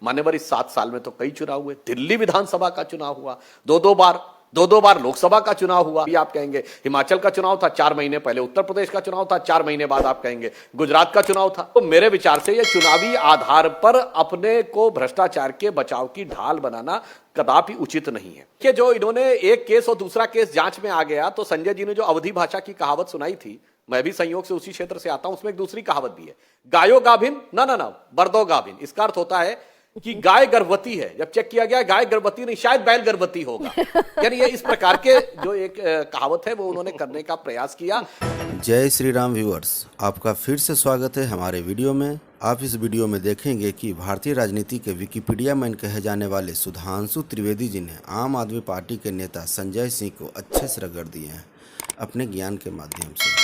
मान्यवर इस 7 साल में तो कई चुनाव हुए, दिल्ली विधानसभा का चुनाव हुआ, दो बार लोकसभा का चुनाव हुआ। आप कहेंगे हिमाचल का चुनाव था 4 महीने पहले, उत्तर प्रदेश का चुनाव था 4 महीने बाद, आप कहेंगे गुजरात का चुनाव था। तो मेरे विचार से यह चुनावी आधार पर अपने को भ्रष्टाचार के बचाव की ढाल बनाना कदापि उचित नहीं है। कि जो इन्होंने एक केस और दूसरा केस जांच में आ गया, तो संजय जी ने जो अवधी भाषा की कहावत सुनाई थी, मैं भी संयोग से उसी क्षेत्र से आता हूं, उसमें एक दूसरी कहावत भी है, गायो गाभिन ना ना ना बर्दो गाभिन। इसका अर्थ होता है कि गाय गर्भवती है, जब चेक किया गया गाय गर्भवती नहीं, शायद बैल गर्भवती होगा। यानी ये इस प्रकार के जो एक कहावत है वो उन्होंने करने का प्रयास किया। जय श्री राम व्यूअर्स, आपका फिर से स्वागत है हमारे वीडियो में। आप इस वीडियो में देखेंगे कि भारतीय राजनीति के विकिपीडिया मैन कहे जाने वाले सुधांशु त्रिवेदी जी ने आम आदमी पार्टी के नेता संजय सिंह को अच्छे से रगड़ दिए हैं अपने ज्ञान के माध्यम से,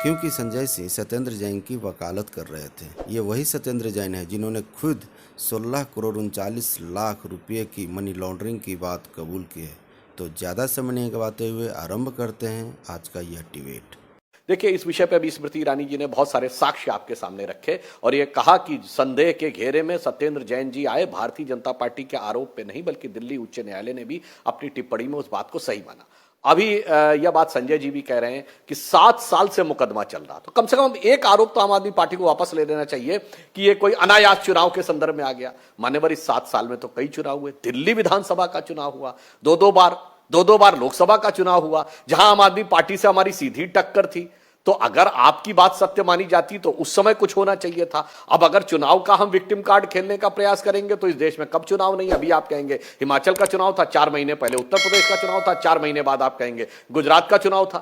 क्योंकि संजय सिंह सत्येंद्र जैन की वकालत कर रहे थे। ये वही सत्येंद्र जैन है जिन्होंने खुद 16 करोड़ 39 लाख रुपये की मनी लॉन्ड्रिंग की बात कबूल की है। तो ज़्यादा समय नहीं गवाते हुए आरंभ करते हैं आज का यह डिबेट। देखिए, इस विषय पर भी स्मृति ईरानी जी ने बहुत सारे साक्ष्य आपके सामने रखे और ये कहा कि संदेह के घेरे में सत्येंद्र जैन जी आए, भारतीय जनता पार्टी के आरोप पे नहीं बल्कि दिल्ली उच्च न्यायालय ने भी अपनी टिप्पणी में उस बात को सही माना। अभी यह बात संजय जी भी कह रहे हैं कि 7 साल से मुकदमा चल रहा, तो कम से कम एक आरोप तो आम आदमी पार्टी को वापस ले लेना चाहिए कि ये कोई अनायास चुनाव के संदर्भ में आ गया। मान्यवर इस 7 साल में तो कई चुनाव हुए, दिल्ली विधानसभा का चुनाव हुआ, दो बार लोकसभा का चुनाव हुआ, जहां आम आदमी पार्टी से हमारी सीधी टक्कर थी। तो अगर आपकी बात सत्य मानी जाती तो उस समय कुछ होना चाहिए था। अब अगर चुनाव का हम विक्टिम कार्ड खेलने का प्रयास करेंगे तो इस देश में कब चुनाव नहीं। अभी आप कहेंगे हिमाचल का चुनाव था 4 महीने पहले, उत्तर प्रदेश का चुनाव था 4 महीने बाद, आप कहेंगे गुजरात का चुनाव था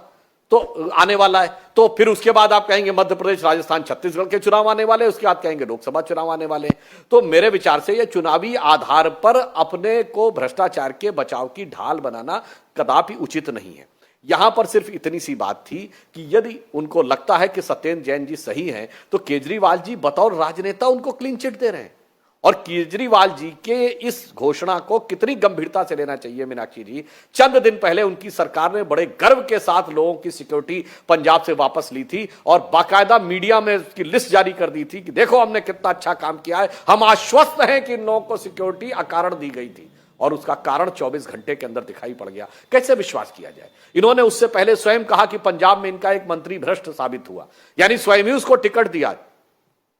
तो आने वाला है, तो फिर उसके बाद आप कहेंगे मध्य प्रदेश, राजस्थान, छत्तीसगढ़ के चुनाव आने वाले, उसके बाद कहेंगे लोकसभा चुनाव आने वाले। तो मेरे विचार से यह चुनावी आधार पर अपने को भ्रष्टाचार के बचाव की ढाल बनाना कदापि उचित नहीं है। यहां पर सिर्फ इतनी सी बात थी कि यदि उनको लगता है कि सत्येंद्र जैन जी सही हैं, तो केजरीवाल जी बतौर राजनेता उनको क्लीन चिट दे रहे हैं। और केजरीवाल जी के इस घोषणा को कितनी गंभीरता से लेना चाहिए मीनाक्षी जी। चंद दिन पहले उनकी सरकार ने बड़े गर्व के साथ लोगों की सिक्योरिटी पंजाब से वापस ली थी और बाकायदा मीडिया में उसकी लिस्ट जारी कर दी थी कि देखो हमने कितना अच्छा काम किया है, हम आश्वस्त हैं कि इन लोगों को सिक्योरिटी अकारण दी गई थी और उसका कारण 24 घंटे के अंदर दिखाई पड़ गया। कैसे विश्वास किया जाए। इन्होंने उससे पहले स्वयं कहा कि पंजाब में इनका एक मंत्री भ्रष्ट साबित हुआ, यानी स्वयं ही उसको टिकट दिया।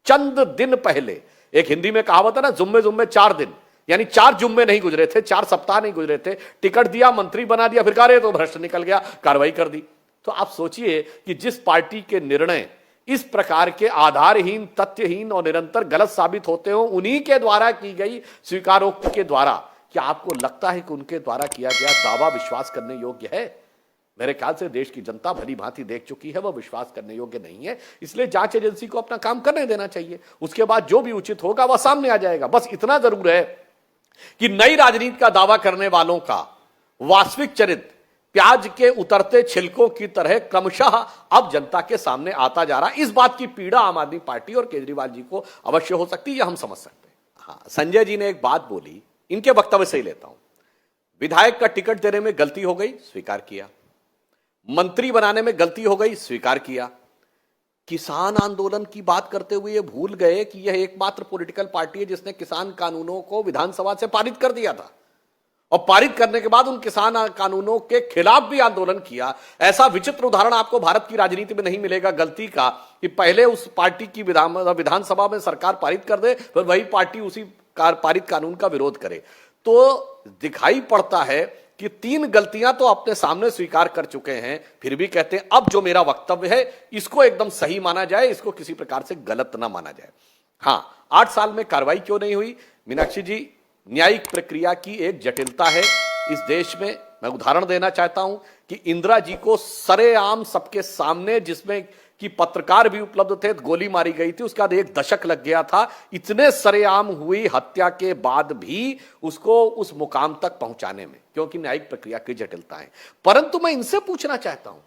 चंद दिन पहले एक हिंदी में कहावत है ना, जुम्मे जुम्मे 4 दिन, यानी 4 जुम्मे नहीं गुजरे थे, 4 सप्ताह नहीं गुजरे थे, टिकट दिया, मंत्री बना दिया, फिर कह रहे तो भ्रष्ट निकल गया, कार्रवाई कर दी। तो आप सोचिए कि जिस पार्टी के निर्णय इस प्रकार के आधारहीन, तथ्यहीन और निरंतर गलत साबित होते हो, उन्हीं के द्वारा की गई स्वीकारोक्ति के द्वारा, क्या आपको लगता है कि उनके द्वारा किया गया दावा विश्वास करने योग्य है? मेरे ख्याल से देश की जनता भली भांति देख चुकी है, वह विश्वास करने योग्य नहीं है। इसलिए जांच एजेंसी को अपना काम करने देना चाहिए, उसके बाद जो भी उचित होगा वह सामने आ जाएगा। बस इतना जरूर है कि नई राजनीति का दावा करने वालों का वास्तविक चरित्र प्याज के उतरते छिलकों की तरह क्रमशः अब जनता के सामने आता जा रहा है। इस बात की पीड़ा आम आदमी पार्टी और केजरीवाल जी को अवश्य हो सकती है, यह हम समझ सकते हैं। हाँ, संजय जी ने एक बात बोली, इनके वक्तव्य से ही लेता हूं। विधायक का टिकट देने में गलती हो गई, स्वीकार किया। मंत्री बनाने में गलती हो गई, स्वीकार किया। किसान आंदोलन की बात करते हुए ये भूल गए कि यह एकमात्र पॉलिटिकल पार्टी है जिसने किसान कानूनों को विधानसभा से पारित कर दिया था और पारित करने के बाद उन किसान कानूनों के खिलाफ भी आंदोलन किया। ऐसा विचित्र उदाहरण आपको भारत की राजनीति में नहीं मिलेगा गलती का कि पहले उस पार्टी की विधानसभा में सरकार पारित कर दे, फिर वही पार्टी उसी पारित कानून का विरोध करे। तो दिखाई पड़ता है कि 3 गलतियां तो अपने सामने स्वीकार कर चुके हैं, फिर भी कहते हैं अब जो मेरा वक्तव्य है इसको एकदम सही माना जाए, इसको किसी प्रकार से गलत ना माना जाए। हां, 8 साल में कार्रवाई क्यों नहीं हुई? मीनाक्षी जी, न्यायिक प्रक्रिया की एक जटिलता है इस देश में। मैं उदाहरण देना चाहता हूं कि इंदिरा जी को सरेआम सबके सामने, जिसमें कि पत्रकार भी उपलब्ध थे, गोली मारी गई थी, उसके बाद 1 दशक लग गया था। इतने सरेआम हुई हत्या के बाद भी उसको उस मुकाम तक पहुंचाने में, क्योंकि न्यायिक प्रक्रिया की जटिलता है। परंतु मैं इनसे पूछना चाहता हूं,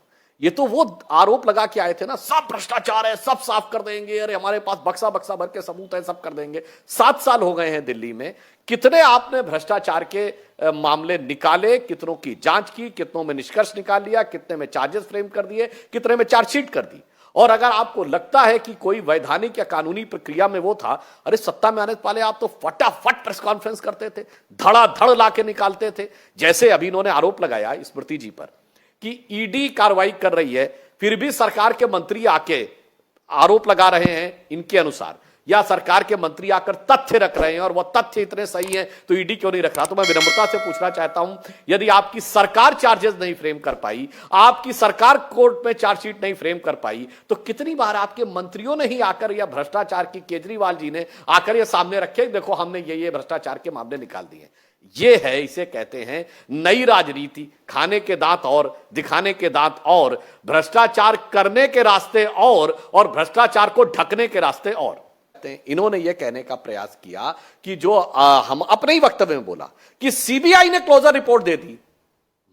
ये तो वो आरोप लगा के आए थे ना, सब भ्रष्टाचार है, सब साफ कर देंगे, अरे हमारे पास बक्सा बक्सा भर के सबूत है, सब कर देंगे। 7 साल हो गए हैं दिल्ली में, कितने आपने भ्रष्टाचार के मामले निकाले, कितनों की जांच की, कितनों में निष्कर्ष निकाल लिया, कितने में चार्जेस फ्रेम कर दिए, कितने में चार्जशीट कर दी। और अगर आपको लगता है कि कोई वैधानिक या कानूनी प्रक्रिया में वो था, अरे सत्ता में आने से पहले आप तो फटाफट प्रेस कॉन्फ्रेंस करते थे, धड़ाधड़ लाके निकालते थे। जैसे अभी इन्होंने आरोप लगाया स्मृति जी पर कि ईडी कार्रवाई कर रही है, फिर भी सरकार के मंत्री आके आरोप लगा रहे हैं इनके अनुसार, या सरकार के मंत्री आकर तथ्य रख रहे हैं और वह तथ्य इतने सही हैं तो ईडी क्यों नहीं रख रहा। तो मैं विनम्रता से पूछना चाहता हूं, यदि आपकी सरकार चार्जेस नहीं फ्रेम कर पाई, आपकी सरकार कोर्ट में चार्जशीट नहीं फ्रेम कर पाई, तो कितनी बार आपके मंत्रियों ने ही आकर, या भ्रष्टाचार की केजरीवाल जी ने आकर ये सामने रखे, देखो हमने ये भ्रष्टाचार के मामले निकाल दिए। ये है, इसे कहते हैं नई राजनीति, खाने के दांत और दिखाने के दांत और, भ्रष्टाचार करने के रास्ते और भ्रष्टाचार को ढकने के रास्ते और। इन्होंने यह कहने का प्रयास किया कि जो हम अपने ही वक्तव्य में बोला कि सीबीआई ने क्लोजर रिपोर्ट दे दी।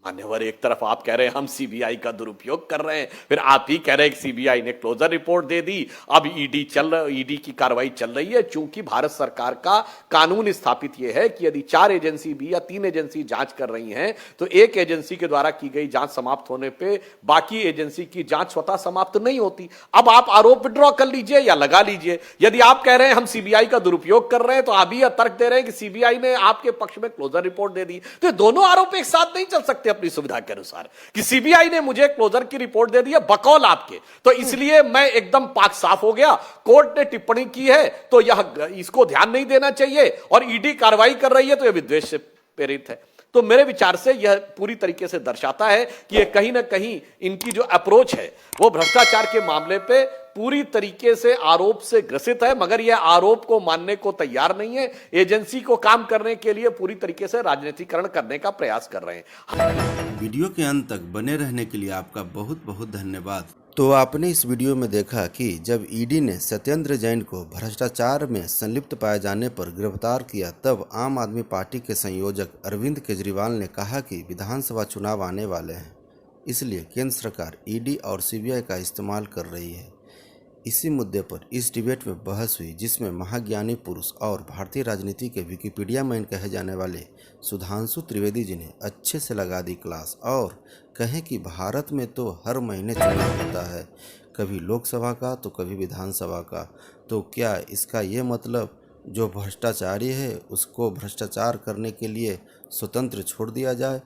मान्यवर, एक तरफ आप कह रहे हैं हम सीबीआई का दुरुपयोग कर रहे हैं, फिर आप ही कह रहे हैं कि सीबीआई ने क्लोजर रिपोर्ट दे दी, अब ईडी की कार्रवाई चल रही है। चूंकि भारत सरकार का कानून स्थापित यह है कि यदि 4 एजेंसी भी या 3 एजेंसी जांच कर रही हैं तो एक एजेंसी के द्वारा की गई जांच समाप्त होने पे बाकी एजेंसी की जांच स्वतः समाप्त नहीं होती। अब आप आरोप विड्रॉ कर लीजिए या लगा लीजिए। यदि आप कह रहे हैं हम सीबीआई का दुरुपयोग कर रहे हैं, तो आप ही यह तर्क दे रहे हैं कि सीबीआई ने आपके पक्ष में क्लोजर रिपोर्ट दे दी। तो दोनों आरोप एक साथ नहीं चल सकते अपनी सुविधा के अनुसार, कि सीबीआई ने मुझे क्लोजर की रिपोर्ट दे दी है बकौल आपके, तो इसलिए मैं एकदम पाक साफ हो गया। कोर्ट ने टिप्पणी की है तो यह इसको ध्यान नहीं देना चाहिए, और ईडी कार्रवाई कर रही है तो यह विद्वेष से प्रेरित है। तो मेरे विचार से यह पूरी तरीके से दर्शाता है कि यह कहीं ना कहीं इनकी जो अप्रोच है वो भ्रष्टाचार के मामले पे पूरी तरीके से आरोप से ग्रसित है, मगर यह आरोप को मानने को तैयार नहीं है। एजेंसी को काम करने के लिए पूरी तरीके से राजनीतिकरण करने का प्रयास कर रहे हैं। वीडियो के अंत तक बने रहने के लिए आपका बहुत बहुत धन्यवाद। तो आपने इस वीडियो में देखा कि जब ईडी ने सत्येंद्र जैन को भ्रष्टाचार में संलिप्त पाए जाने पर गिरफ्तार किया, तब आम आदमी पार्टी के संयोजक अरविंद केजरीवाल ने कहा कि विधानसभा चुनाव आने वाले हैं, इसलिए केंद्र सरकार ईडी और सीबीआई का इस्तेमाल कर रही है। इसी मुद्दे पर इस डिबेट में बहस हुई, जिसमें महाज्ञानी पुरुष और भारतीय राजनीति के विकिपीडिया मैन कहे जाने वाले सुधांशु त्रिवेदी जी ने अच्छे से लगा दी क्लास और कहें कि भारत में तो हर महीने चुनाव होता है, कभी लोकसभा का तो कभी विधानसभा का, तो क्या इसका ये मतलब जो भ्रष्टाचारी है उसको भ्रष्टाचार करने के लिए स्वतंत्र छोड़ दिया जाए?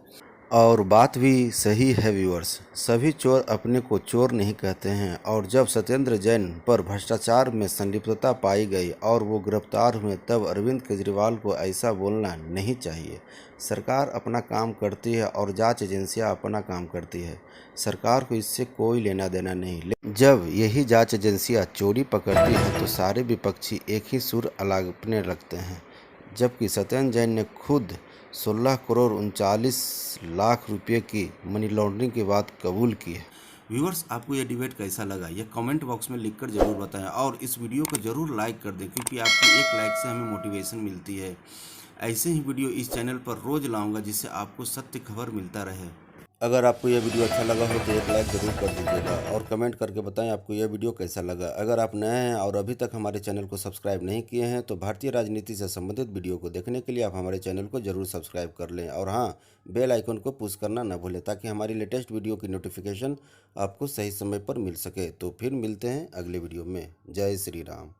और बात भी सही है व्यूअर्स, सभी चोर अपने को चोर नहीं कहते हैं, और जब सत्येंद्र जैन पर भ्रष्टाचार में संलिप्तता पाई गई और वो गिरफ्तार हुए, तब अरविंद केजरीवाल को ऐसा बोलना नहीं चाहिए। सरकार अपना काम करती है और जांच एजेंसियां अपना काम करती है, सरकार को इससे कोई लेना देना नहीं। जब यही जांच एजेंसियां चोरी पकड़ती हैं तो सारे विपक्षी एक ही सुर अलापने लगते हैं, जबकि सत्येंद्र जैन ने खुद 16 करोड़ 39 लाख रुपए की मनी लॉन्ड्रिंग की बात कबूल की है। व्यूअर्स, आपको यह डिबेट कैसा लगा यह कमेंट बॉक्स में लिखकर ज़रूर बताएं, और इस वीडियो को ज़रूर लाइक कर दें, क्योंकि आपकी एक लाइक से हमें मोटिवेशन मिलती है। ऐसे ही वीडियो इस चैनल पर रोज़ लाऊंगा, जिससे आपको सत्य खबर मिलता रहे। अगर आपको यह वीडियो अच्छा लगा हो तो एक लाइक ज़रूर कर दीजिएगा और कमेंट करके बताएं आपको यह वीडियो कैसा लगा। अगर आप नए हैं और अभी तक हमारे चैनल को सब्सक्राइब नहीं किए हैं तो भारतीय राजनीति से संबंधित वीडियो को देखने के लिए आप हमारे चैनल को जरूर सब्सक्राइब कर लें, और हाँ, बेल आइकन को पुश करना न भूलें, ताकि हमारी लेटेस्ट वीडियो की नोटिफिकेशन आपको सही समय पर मिल सके। तो फिर मिलते हैं अगले वीडियो में। जय श्री राम।